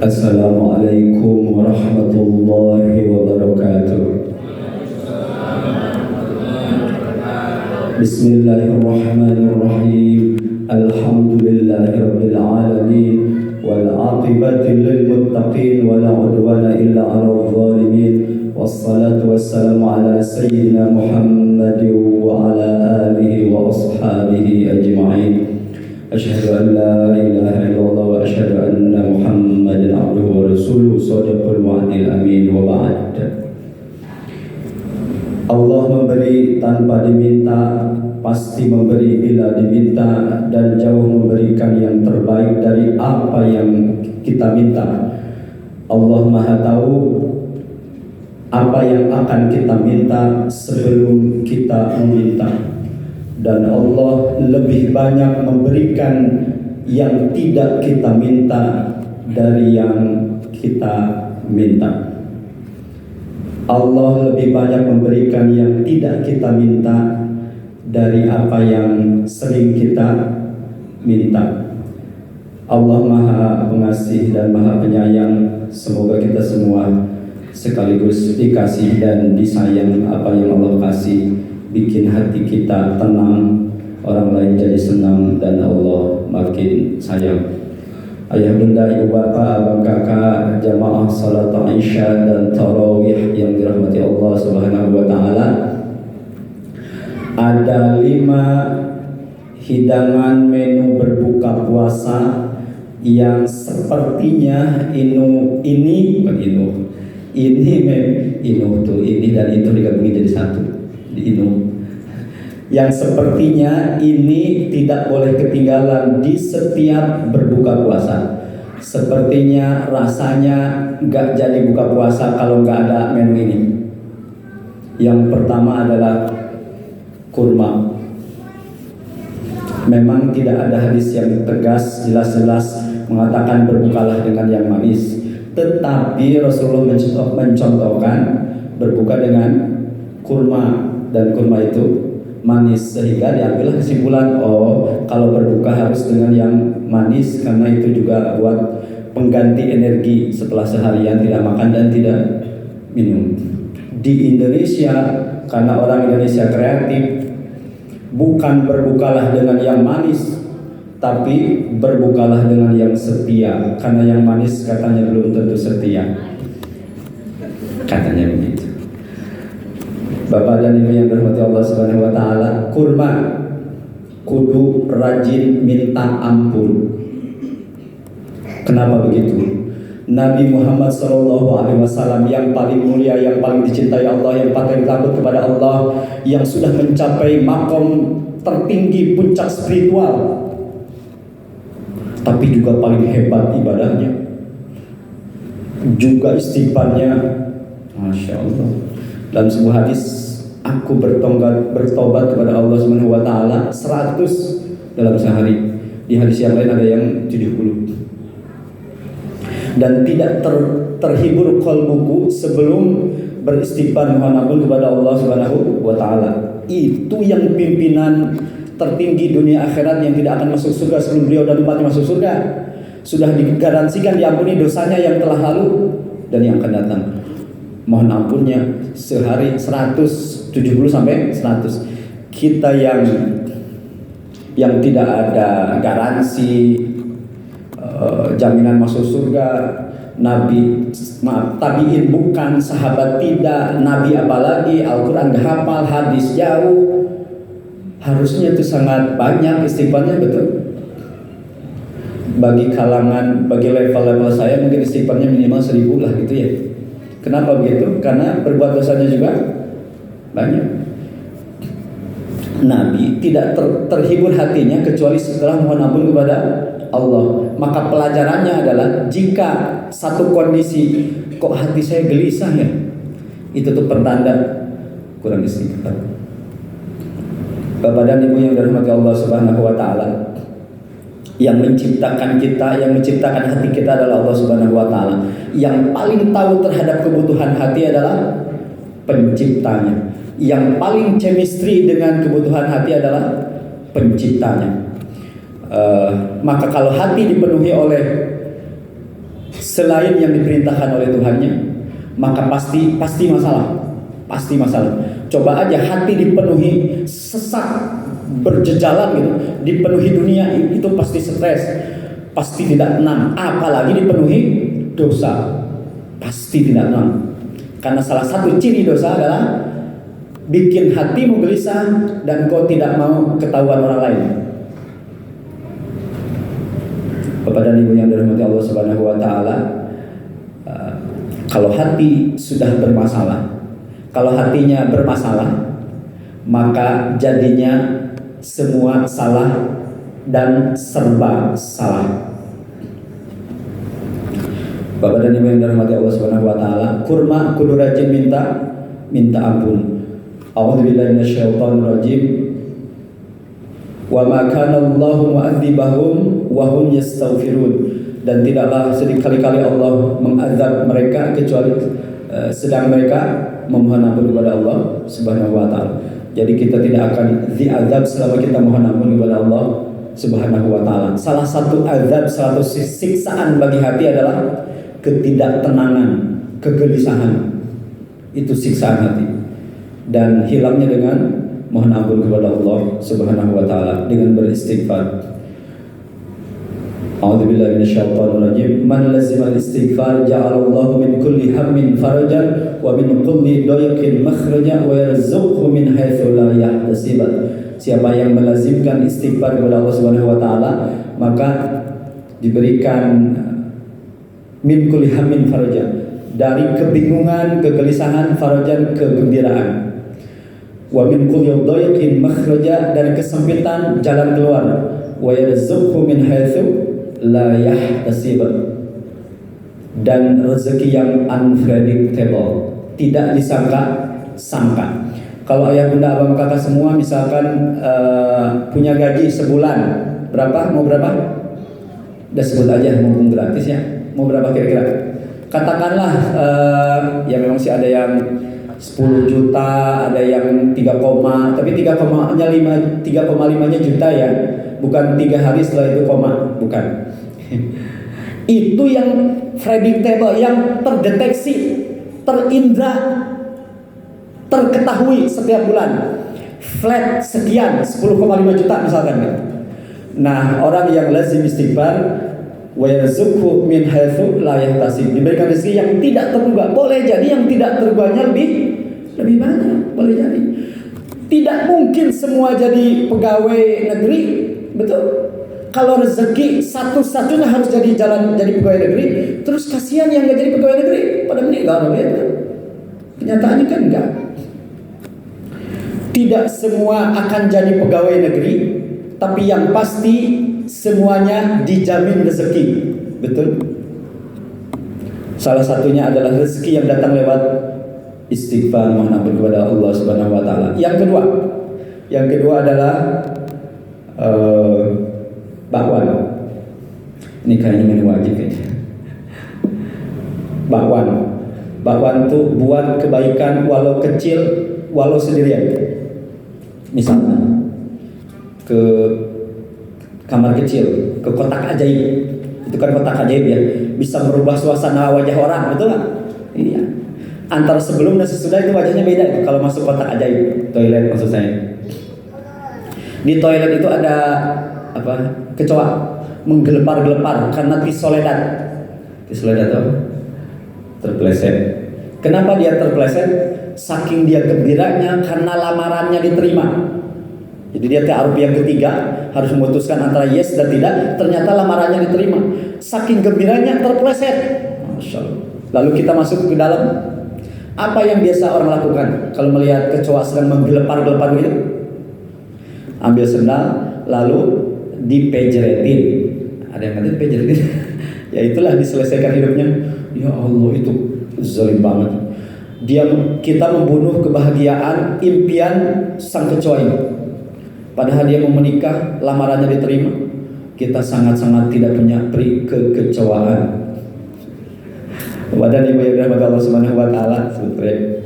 Assalamualaikum warahmatullahi wabarakatuh. Bismillahirrahmanirrahim. Alhamdulillahirabbil alamin wal 'aqibatu lil muttaqin wa la 'udwana illa 'alal zalimin. Wassalatu wassalamu ala sayyidina Muhammadin wa ala alihi wa ashabihi ajma'in. Asyhadu an la ilaha illallah wa asyhadu anna Muhammadan abduhu wa rasuluhu shadiqul wa'dil amin wa ba'd. Allah memberi tanpa diminta, pasti memberi bila diminta, dan jauh memberikan yang terbaik dari apa yang kita minta. Allah Maha tahu apa yang akan kita minta sebelum kita meminta, dan Allah lebih banyak memberikan yang tidak kita minta dari yang kita minta. Allah lebih banyak memberikan yang tidak kita minta dari apa yang sering kita minta. Allah Maha Pengasih dan Maha Penyayang. Semoga kita semua sekaligus dikasih dan disayang apa yang Allah kasih, bikin hati kita tenang, orang lain jadi senang, dan Allah makin sayang. Ayah bunda, ibu bapak, abang kakak, jamaah salat Isya dan tarawih yang dirahmati Allah Subhanahu wa taala. Ada 5 hidangan menu berbuka puasa yang sepertinya ini dan itu digabungin jadi satu. Yang sepertinya ini tidak boleh ketinggalan di setiap berbuka puasa. Sepertinya rasanya gak jadi buka puasa kalau gak ada menu ini. Yang pertama adalah kurma. Memang tidak ada hadis yang tegas jelas-jelas mengatakan berbukalah dengan yang manis, tetapi Rasulullah mencontohkan berbuka dengan kurma, dan kurma itu manis, sehingga diambil kesimpulan, kalau berbuka harus dengan yang manis, karena itu juga buat pengganti energi setelah seharian tidak makan dan tidak minum. Di Indonesia, karena orang Indonesia kreatif, bukan berbukalah dengan yang manis, tapi berbukalah dengan yang setia, karena yang manis katanya belum tentu setia, katanya begitu. Bapak dan Ibu yang dirahmati Allah Subhanahu wa taala, kurma kudu rajin minta ampun. Kenapa begitu? Nabi Muhammad SAW yang paling mulia, yang paling dicintai Allah, yang paling takut kepada Allah, yang sudah mencapai makom tertinggi puncak spiritual, tapi juga paling hebat ibadahnya, juga istighfarnya, Masya Allah. Dalam sebuah hadis, aku bertobat kepada Allah Subhanahu wa taala 100 dalam sehari. Di hadis yang lain ada yang 70. Dan tidak terhibur qalbuku sebelum beristighfar mohon ampun kepada Allah Subhanahu wa taala. Itu yang pimpinan tertinggi dunia akhirat yang tidak akan masuk surga sebelum beliau dan umatnya masuk surga. Sudah digaransikan diampuni dosanya yang telah lalu dan yang akan datang. Mohon ampunnya sehari 170 sampai 100. Kita yang tidak ada garansi jaminan masuk surga, tabiin bukan, sahabat tidak, nabi apalagi, Al-Quran gak hafal, hadis jauh, harusnya itu sangat banyak istighfarnya, betul. Bagi level-level saya mungkin istighfarnya minimal 1000 lah gitu ya. Kenapa begitu? Karena berbuat dosanya juga banyak. Nabi tidak terhibur hatinya kecuali setelah mohon ampun kepada Allah. Maka pelajarannya adalah, jika satu kondisi kok hati saya gelisah ya, itu tuh pertanda kurang istighfar. Bapak dan Ibu yang dirahmati Allah Subhanahu wa taala, yang menciptakan kita, yang menciptakan hati kita adalah Allah Subhanahu wa taala. Yang paling tahu terhadap kebutuhan hati adalah penciptanya. Yang paling chemistry dengan kebutuhan hati adalah penciptanya. Maka kalau hati dipenuhi oleh selain yang diperintahkan oleh Tuhannya, maka pasti masalah. Pasti masalah. Coba aja hati dipenuhi sesak, berjejalan gitu, dipenuhi dunia, itu pasti stres, pasti tidak tenang. Apalagi dipenuhi dosa, pasti tidak tenang. Karena salah satu ciri dosa adalah bikin hatimu gelisah dan kau tidak mau ketahuan orang lain. Bapak dan Ibu yang dirahmati Allah Subhanahu wa taala, kalau hati sudah bermasalah, kalau hatinya bermasalah, maka jadinya semua salah dan serba salah. Bapak dan Ibu yang dirahmati Allah Subhanahu wa taala, kurma kudu rajin minta ampun. A'udzubillahi minasyaitonir rajim. Wa ma kana Allahu mu'adzibahum wa hum yastaghfirun. Dan tidaklah sekali-kali Allah mengazab mereka kecuali sedang mereka memohon ampun kepada Allah Subhanahu wa taala. Jadi kita tidak akan diazab selama kita mohon ampun kepada Allah Subhanahu wa taala. Salah satu azab, salah satu siksaan bagi hati adalah ketidaktenangan, kegelisahan. Itu siksaan hati. Dan hilangnya dengan mohon ampun kepada Allah Subhanahu wa taala dengan beristighfar. A'udzubillahi minasyaitonir rajim. Man lazima al-istighfar ja'alallahu min kulli hammin farajan wa min kulli dayqin makhraja wa yarzuqhu min haitsu la yahtasib. Siapa yang melazimkan istighfar kepada Allah Subhanahu wa taala, maka diberikan min kulli hammin farajan, dari kebingungan, kegelisahan, farajan, kegembiraan. Wa min kulli dayqin makhraja, dari kesempitan jalan keluar. Wa yarzuqhu min haitsu la yahtasib, dan rezeki yang unpredictable, tidak disangka-sangka. Kalau ayah bunda abang kakak semua misalkan punya gaji sebulan berapa? Mau berapa? Udah sebut aja mumpung gratis ya. Mau berapa kira-kira? Katakanlah ya memang sih ada yang 10 juta, ada yang 3, tapi 3,5-nya juta ya. Bukan 3 hari setelah itu koma, bukan. Itu yang predictable, yang terdeteksi, terindra, terketahui setiap bulan. Flat sekian, 10,5 juta misalkan. Nah, orang yang lazim istighfar, wa yarzuqhu min haitsu la yahtasib, diberikan rezeki yang tidak terduga. Boleh jadi yang tidak terduganya lebih banyak, boleh jadi. Tidak mungkin semua jadi pegawai negeri, betul? Kalau rezeki satu-satunya harus jadi pegawai negeri, terus kasihan yang nggak jadi pegawai negeri, pada meninggal ya. Kenyataannya kan enggak. Tidak semua akan jadi pegawai negeri, tapi yang pasti semuanya dijamin rezeki, betul? Salah satunya adalah rezeki yang datang lewat istighfar, mohon ampun kepada Allah Subhanahu wa taala. Yang kedua adalah bakwan. Ini kayaknya menu wajib kayaknya. Bakwan tuh buat kebaikan walau kecil, walau sendirian. Misalnya ke kamar kecil, ke kotak ajaib. Itu kan kotak ajaib ya, bisa merubah suasana wajah orang, betul nggak? Iya. Antara sebelum dan sesudah itu wajahnya beda itu kalau masuk kotak ajaib, toilet maksud saya. Di toilet itu ada apa? Kecoa menggelepar-gelepar karena tisoledat. Tisoledat itu terpleset. Kenapa dia terpleset? Saking dia gembiranya karena lamarannya diterima. Jadi dia ta'aruf yang ketiga harus memutuskan antara yes dan tidak. Ternyata lamarannya diterima. Saking gembiranya terpleset. Masya Allah. Lalu kita masuk ke dalam. Apa yang biasa orang lakukan kalau melihat kecoa sedang menggelepar-gelepar gitu? Ambil sendal lalu dipejretin. Ada yang nanti dipejretin. Ya itulah diselesaikan hidupnya. Ya Allah, itu zalim banget. Kita membunuh kebahagiaan, impian sang kecoa ini. Padahal dia mau menikah, lamarannya diterima. Kita sangat-sangat tidak punya kekecoaan. Wadah Ibu yang dirahmati Allah Subhanahu wa taala, sebetulnya.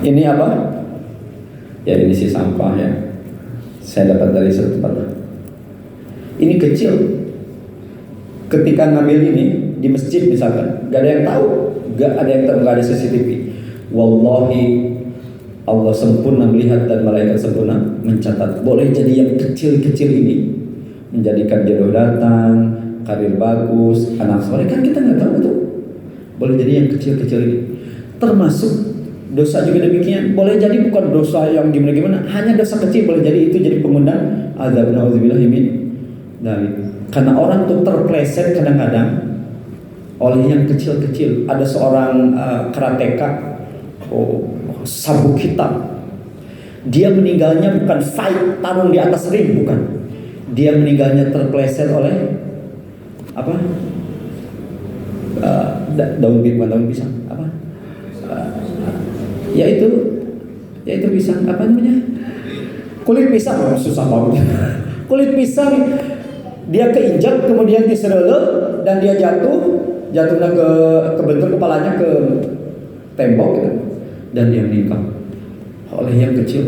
Ini apa? Ya ini sih sampah ya. Saya dapat dari satu tempat. Ini kecil. Ketika ngambil ini di masjid misalkan, gak ada yang tahu, gak ada CCTV. Wallahi Allah sempurna melihat dan malaikat sempurna mencatat. Boleh jadi yang kecil-kecil ini menjadikan jodoh datang, karir bagus, anak soleh, kan kita nggak tahu tuh. Boleh jadi yang kecil-kecil ini. Termasuk dosa juga demikian. Boleh jadi bukan dosa yang gimana-gimana, hanya dosa kecil boleh jadi itu jadi pengundang azab. Nauzubillah min dzalik. Karena orang tuh terpleset kadang-kadang oleh yang kecil-kecil. Ada seorang karateka, sabuk hitam. Dia meninggalnya bukan fight tarung di atas ring, bukan. Dia meninggalnya terpleset oleh apa? Daun pisang apa? Yaitu pisang apa namanya? Kulit pisang. Susah banget. Kulit pisang. Dia keinjak, kemudian diserele dan dia jatuhnya kebentur kepalanya ke tembok gitu. Dan dia meninggal oleh yang kecil.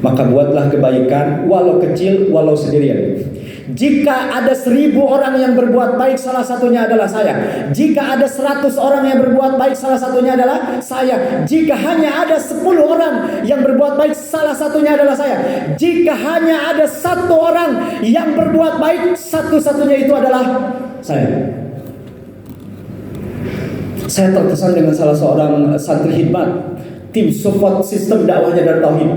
Maka buatlah kebaikan walau kecil, walau sendirian. Jika ada 1000 orang yang berbuat baik, salah satunya adalah saya. Jika ada 100 orang yang berbuat baik, salah satunya adalah saya. Jika hanya ada 10 orang yang berbuat baik, salah satunya adalah saya. Jika hanya ada 1 orang yang berbuat baik, satu-satunya itu adalah saya. Saya terkesan dengan salah seorang santri khidmat tim support sistem dakwahnya Darut Tauhid.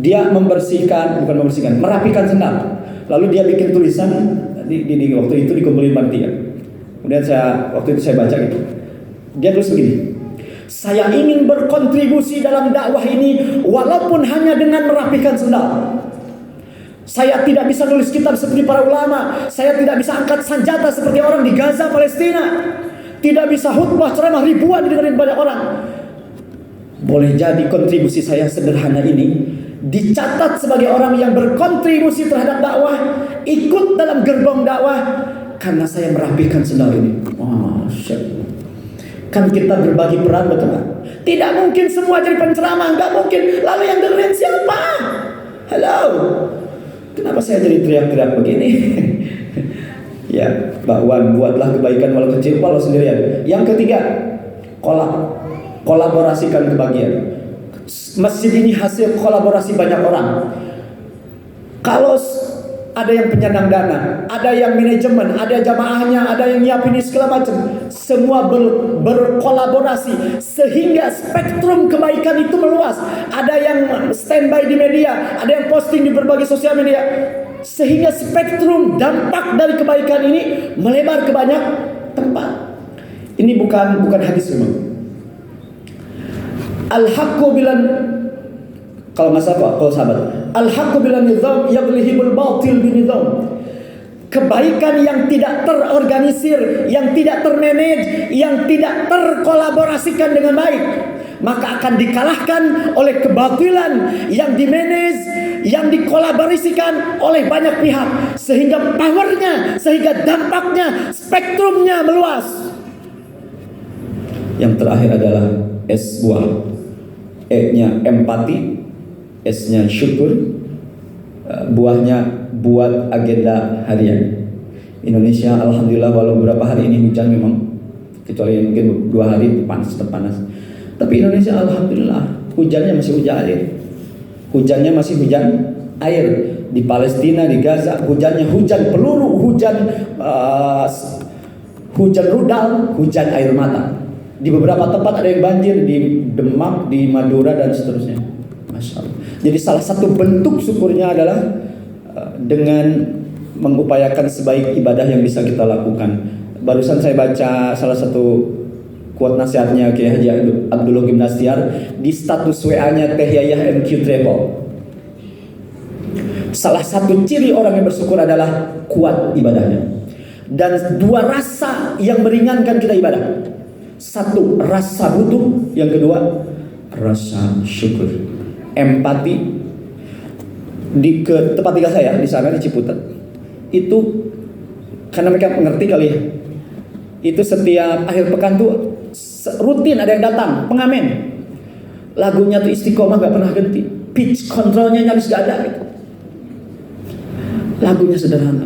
Dia merapikan sendal. Lalu dia bikin tulisan di waktu itu dikumpulin panitia. Kemudian waktu itu saya baca gitu. Dia tulis begini: saya ingin berkontribusi dalam dakwah ini walaupun hanya dengan merapikan sendal. Saya tidak bisa nulis kitab seperti para ulama. Saya tidak bisa angkat senjata seperti orang di Gaza, Palestina. Tidak bisa khutbah ceramah ribuan didengarin banyak orang. Boleh jadi kontribusi saya sederhana ini dicatat sebagai orang yang berkontribusi terhadap dakwah, ikut dalam gerbong dakwah karena saya merapikan sendal ini. Masya Allah. Kan kita berbagi peran, betul kan? Tidak mungkin semua jadi penceramah, nggak mungkin. Lalu yang dengerin siapa? Halo, kenapa saya jadi teriak-teriak begini? Ya, Mbak Wan, buatlah kebaikan walau kecil, walau sendirian. Yang ketiga, kolaborasikan kebahagiaan. Masjid ini hasil kolaborasi banyak orang. Kalau ada yang penyandang dana, ada yang manajemen, ada jamaahnya, ada yang nyiapin segala macam, semua berkolaborasi sehingga spektrum kebaikan itu meluas. Ada yang standby di media, ada yang posting di berbagai sosial media, sehingga spektrum dampak dari kebaikan ini melebar ke banyak tempat. Ini bukan hadis memang. Al-haqqu bilan, kalau nggak salah kalau sahabat, al-haqqu bilan nizam yaglihibul batil binizam. Kebaikan yang tidak terorganisir, yang tidak termanage, yang tidak terkolaborasikan dengan baik, maka akan dikalahkan oleh kebatilan yang dimanage, yang dikolaborasikan oleh banyak pihak, sehingga powernya, sehingga dampaknya, spektrumnya meluas. Yang terakhir adalah S buah. E-nya empati, S-nya syukur, buahnya buat agenda harian. Indonesia alhamdulillah walau beberapa hari ini hujan memang, kecuali mungkin 2 hari tetap panas. Tapi Indonesia alhamdulillah hujannya masih hujan air. Hujannya masih hujan air. Di Palestina, di Gaza hujannya hujan peluru, hujan rudal, hujan air mata. Di beberapa tempat ada yang banjir, di Demak, di Madura dan seterusnya. Masya Allah. Jadi salah satu bentuk syukurnya adalah dengan mengupayakan sebaik ibadah yang bisa kita lakukan. Barusan saya baca salah satu quote nasihatnya Kiai Haji Abdullah Gimnastiar di status WA-nya Teh Yayah MQ Travel. Salah satu ciri orang yang bersyukur adalah kuat ibadahnya. Dan 2 rasa yang meringankan kita ibadah. 1, rasa butuh. Yang kedua, rasa syukur. Empati. Di tempat tinggal saya di sana di Ciputat, itu karena mereka mengerti kali ya, itu setiap akhir pekan tuh rutin ada yang datang pengamen. Lagunya tuh istiqomah, gak pernah ganti. Pitch controlnya nyaris gak ada gitu. Lagunya sederhana.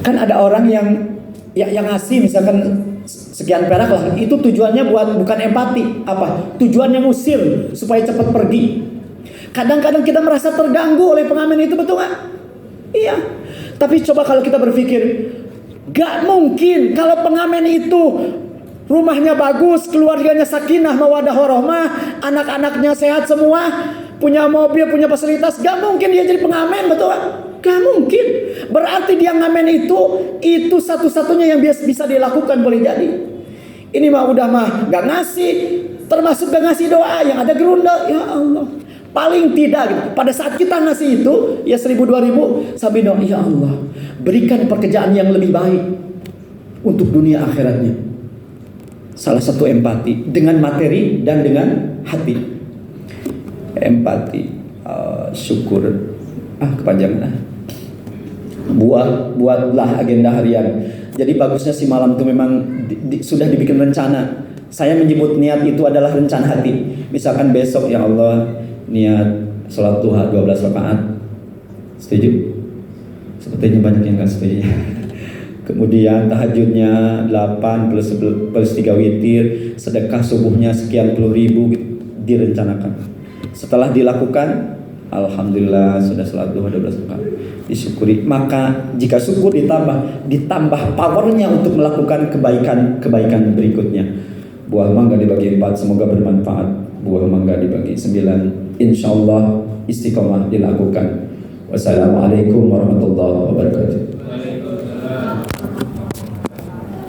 Kan ada orang yang ngasih misalkan sekian perak lah, itu tujuannya bukan empati, apa? Tujuannya ngusir supaya cepat pergi. Kadang-kadang kita merasa terganggu oleh pengamen itu, betul nggak? Iya. Tapi coba kalau kita berpikir, gak mungkin kalau pengamen itu rumahnya bagus, keluarganya sakinah mawaddah warahmah, anak-anaknya sehat semua, punya mobil, punya fasilitas, gak mungkin dia jadi pengamen, betul gak? Gak mungkin. Berarti dia ngamen itu satu-satunya yang bisa dilakukan, boleh jadi. Ini udah gak ngasih, termasuk gak ngasih doa, yang ada gerunda, ya Allah. Paling tidak gitu. Pada saat kita ngasih itu, ya 1.000-2.000, sambil doa, ya Allah, berikan pekerjaan yang lebih baik untuk dunia akhiratnya. Salah satu empati, dengan materi dan dengan hati. Empati, syukur, kepanjangan. Buatlah agenda harian. Jadi bagusnya si malam itu memang sudah dibikin rencana. Saya menyebut niat itu adalah rencana hati. Misalkan besok, ya Allah, niat sholat duha 12 rakaat. Setuju? Sepertinya banyak yang gak setuju. Kemudian tahajudnya 8 plus 3 witir, sedekah subuhnya sekian puluh ribu, direncanakan. Setelah dilakukan, alhamdulillah sudah sholat duha 12 rakaat. Disyukuri. Maka jika syukur ditambah powernya untuk melakukan kebaikan berikutnya. Buah mangga dibagi 4, semoga bermanfaat. Buah mangga dibagi 9, insyaallah istiqomah dilakukan. Wassalamualaikum warahmatullahi wabarakatuh.